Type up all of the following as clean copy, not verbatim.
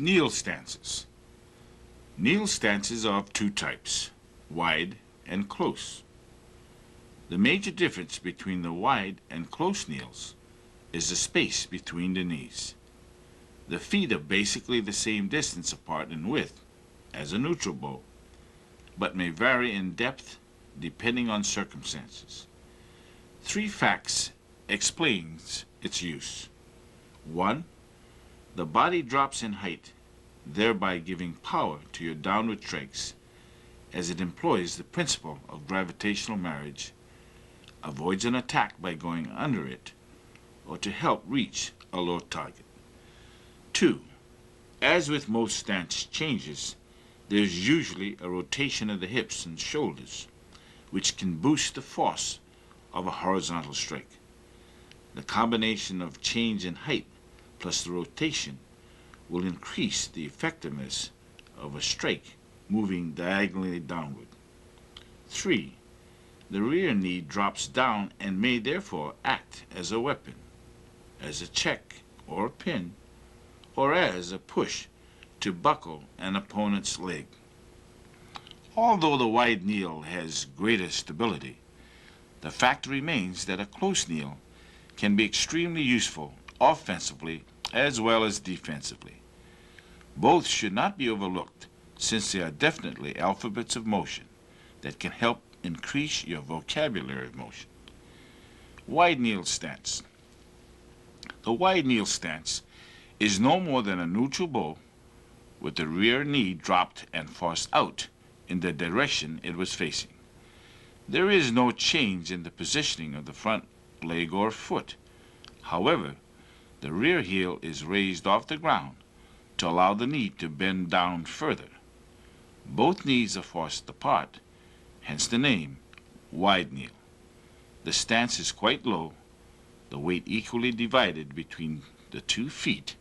Kneel stances. Kneel stances are of two types, wide and close. The major difference between the wide and close kneels is the space between the knees. The feet are basically the same distance apart in width as a neutral bow, but may vary in depth depending on circumstances. Three facts explains its use. 1. The body drops in height, thereby giving power to your downward treks, as it employs the principle of gravitational marriage, avoids an attack by going under it, or to help reach a low target. 2. As with most stance changes, there's usually a rotation of the hips and shoulders, which can boost the force of a horizontal strike. The combination of change in height plus the rotation will increase the effectiveness of a strike moving diagonally downward. 3. The rear knee drops down and may therefore act as a weapon, as a check or a pin, or as a push to buckle an opponent's leg. Although the wide kneel has greater stability, the fact remains that a close kneel can be extremely useful offensively as well as defensively. Both should not be overlooked, since they are definitely alphabets of motion that can help increase your vocabulary of motion. Wide kneel stance. The wide kneel stance is no more than a neutral bow with the rear knee dropped and forced out in the direction it was facing. There is no change in the positioning of the front leg or foot. However, the rear heel is raised off the ground to allow the knee to bend down further. Both knees are forced apart, hence the name wide kneel. The stance is quite low, the weight equally divided between the 2 feet,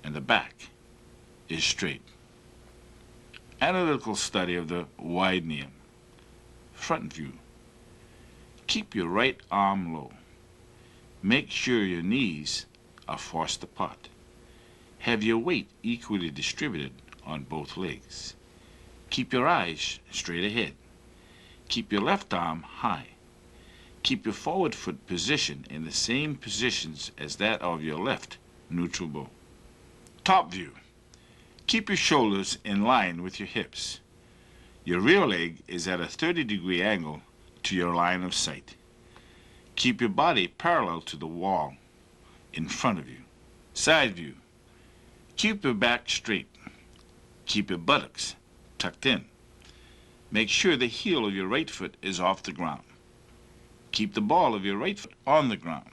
and the back is straight. Analytical study of the wide kneel. Front view. Keep your right arm low. Make sure your knees are forced apart. Have your weight equally distributed on both legs. Keep your eyes straight ahead. Keep your left arm high. Keep your forward foot position in the same positions as that of your left neutral bow. Top view. Keep your shoulders in line with your hips. Your rear leg is at a 30-degree angle to your line of sight. Keep your body parallel to the wall in front of you. Side view. Keep your back straight. Keep your buttocks tucked in. Make sure the heel of your right foot is off the ground. Keep the ball of your right foot on the ground.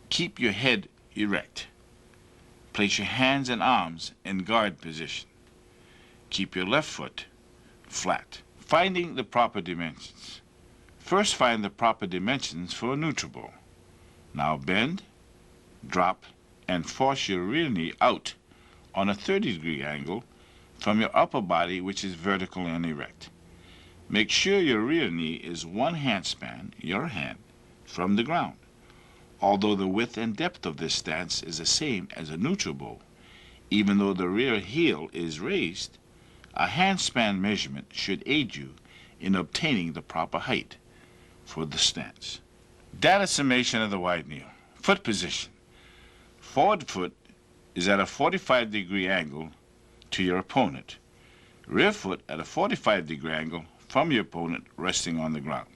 Keep your head erect. Place your hands and arms in guard position. Keep your left foot flat. Finding the proper dimensions. First, find the proper dimensions for a neutral bow. Now bend, drop, and force your rear knee out on a 30-degree angle from your upper body, which is vertical and erect. Make sure your rear knee is 1 handspan, your hand, from the ground. Although the width and depth of this stance is the same as a neutral bow, even though the rear heel is raised, a handspan measurement should aid you in obtaining the proper height for the stance. Data summation of the wide kneel. Foot position. Forward foot is at a 45-degree angle to your opponent. Rear foot at a 45-degree angle from your opponent, resting on the ground.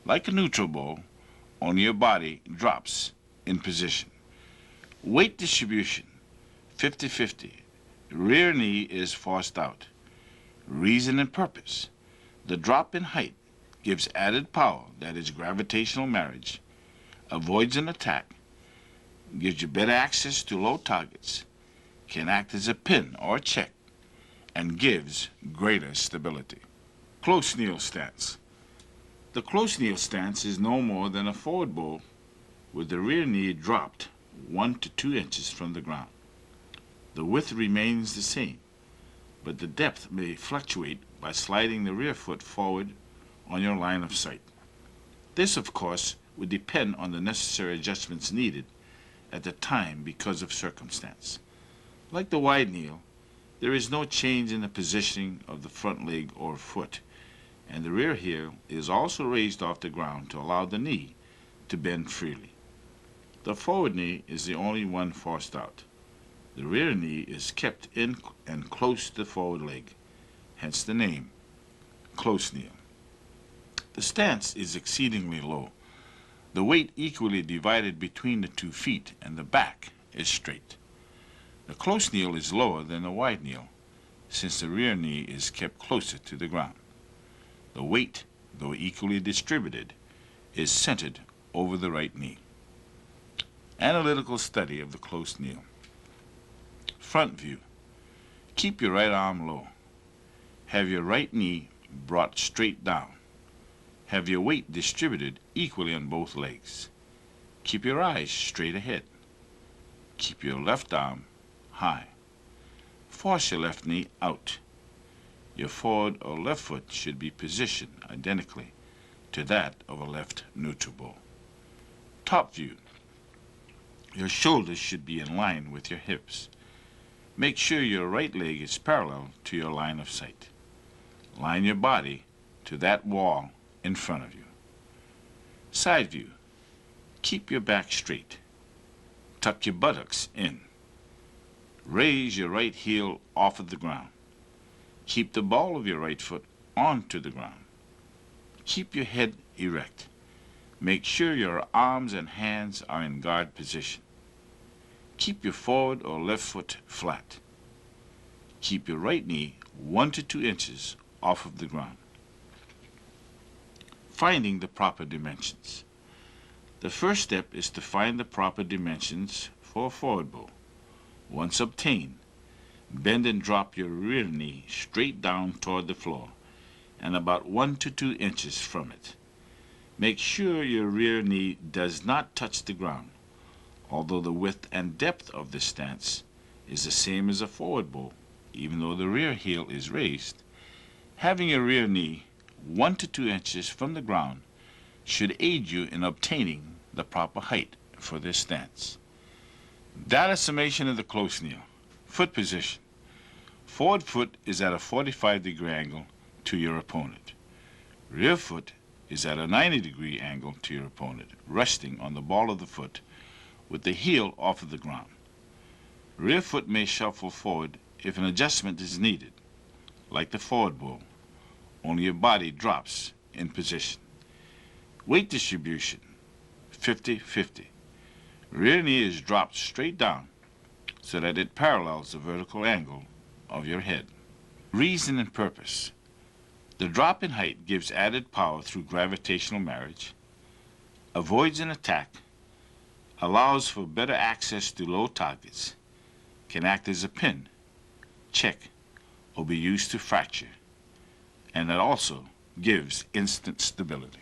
Like a neutral bow, only your body drops in position. Weight distribution, 50-50. Rear knee is forced out. Reason and purpose. The drop in height gives added power, that is gravitational marriage, avoids an attack, gives you better access to low targets, can act as a pin or check, and gives greater stability. Close kneel stance. The close kneel stance is no more than a forward bow with the rear knee dropped 1 to 2 inches from the ground. The width remains the same, but the depth may fluctuate by sliding the rear foot forward on your line of sight. This, of course, would depend on the necessary adjustments needed at the time because of circumstance. Like the wide kneel, there is no change in the positioning of the front leg or foot, and the rear heel is also raised off the ground to allow the knee to bend freely. The forward knee is the only one forced out. The rear knee is kept in and close to the forward leg, hence the name, close kneel. The stance is exceedingly low. The weight equally divided between the 2 feet, and the back is straight. The close kneel is lower than the wide kneel, since the rear knee is kept closer to the ground. The weight, though equally distributed, is centered over the right knee. Analytical study of the close kneel. Front view. Keep your right arm low. Have your right knee brought straight down. Have your weight distributed equally on both legs. Keep your eyes straight ahead. Keep your left arm high. Force your left knee out. Your forward or left foot should be positioned identically to that of a left neutral bow. Top view. Your shoulders should be in line with your hips. Make sure your right leg is parallel to your line of sight. Line your body to that wall in front of you. Side view. Keep your back straight. Tuck your buttocks in. Raise your right heel off of the ground. Keep the ball of your right foot onto the ground. Keep your head erect. Make sure your arms and hands are in guard position. Keep your forward or left foot flat. Keep your right knee 1 to 2 inches off of the ground. Finding the proper dimensions. The first step is to find the proper dimensions for a forward bow. Once obtained, bend and drop your rear knee straight down toward the floor and about 1 to 2 inches from it. Make sure your rear knee does not touch the ground. Although the width and depth of this stance is the same as a forward bow, even though the rear heel is raised, having your rear knee 1 to 2 inches from the ground should aid you in obtaining the proper height for this stance. Data summation of the close kneel. Foot position. Forward foot is at a 45-degree angle to your opponent. Rear foot is at a 90-degree angle to your opponent, resting on the ball of the foot with the heel off of the ground. Rear foot may shuffle forward if an adjustment is needed. Like the forward bow, only your body drops in position. Weight distribution, 50-50. Rear knee is dropped straight down so that it parallels the vertical angle of your head. Reason and purpose. The drop in height gives added power through gravitational marriage, avoids an attack, allows for better access to low targets, can act as a pin, check, or be used to fracture, and it also gives instant stability.